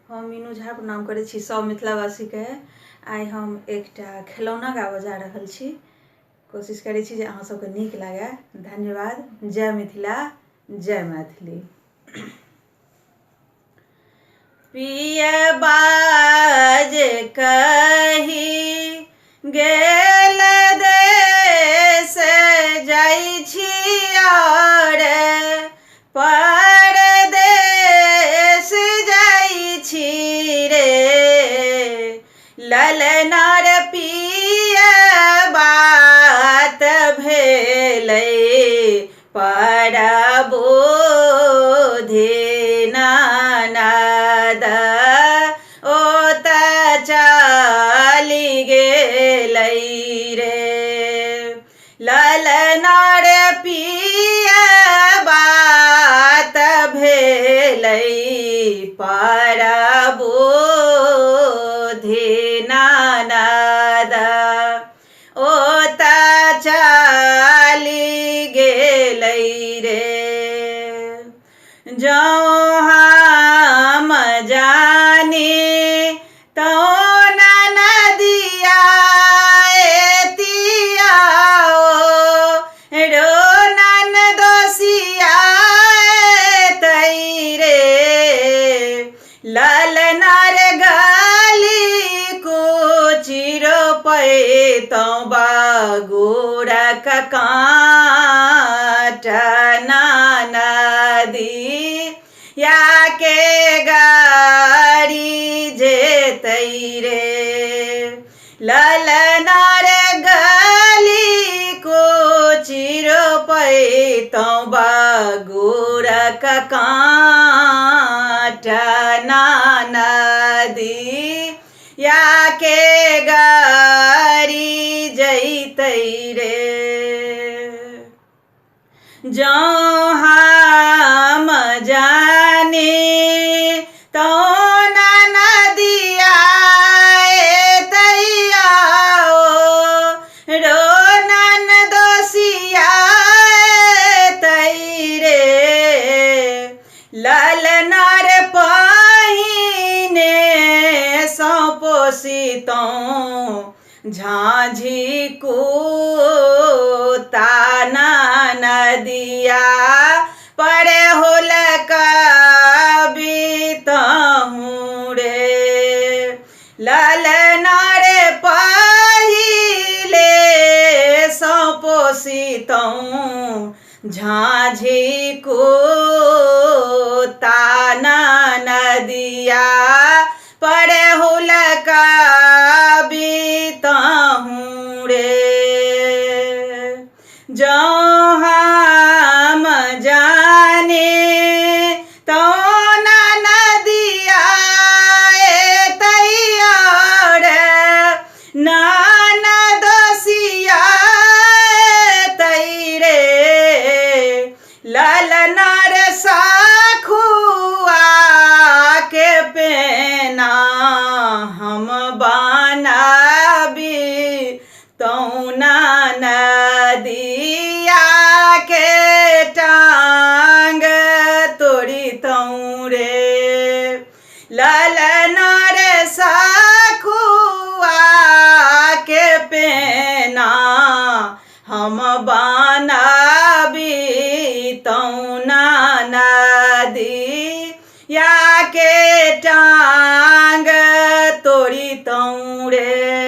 हम मीनू झा प्रणाम करै छी सब मिथिलावासी के। आइ हम एकटा खिलौना गाबऽ जा रहल छी। कोशिश करै छी जे अहाँ सबके नीक लागे। धन्यवाद। जय मिथिला, जय मैथिली। पियबा जे कही गेल देश जाइ छी और परदेश जाइ छी रे। ललनार पियबा त भेलै परबोधि ननद ओ त चलि गेलै रे। ललनार पियबा त भेलै परबोधि ननद ओ त चलि गेलै रे। जँ हम जानी तँ ननदिया एतिया ओ रो ननदोसिया एतै रे। ललनार गली कुची रोपैतौं बगुरक काँट ननदिया के गाड़ी जेतै रे। ललनार गली कुची रोपैतौं बगुरक काँट ननदिया के गाड़ी जैतै रे। जँ हम जानी तँ ननदिया एतैया ओ रो ननदोसिया एतै रे। ललनार पहिने सँ पोसितौं झाँझी कुत्ता ननदिया पर होलकबितहुँ रे। ललनार पहिले सँ पोसितौं झाँझी कुत्ता ननदिया पर होलकबितहुँ रे। जँ हम जानी तँ ननदिया एतैया रे ननदोसिया एतै रे। ललनार सखुआ के पेना हम बनबितौं ननदिया के टांग तोड़ितौं रे। ललनार सखुआ के पेना हम बनबितौं ननदिया के टांग तोड़ितौं रे।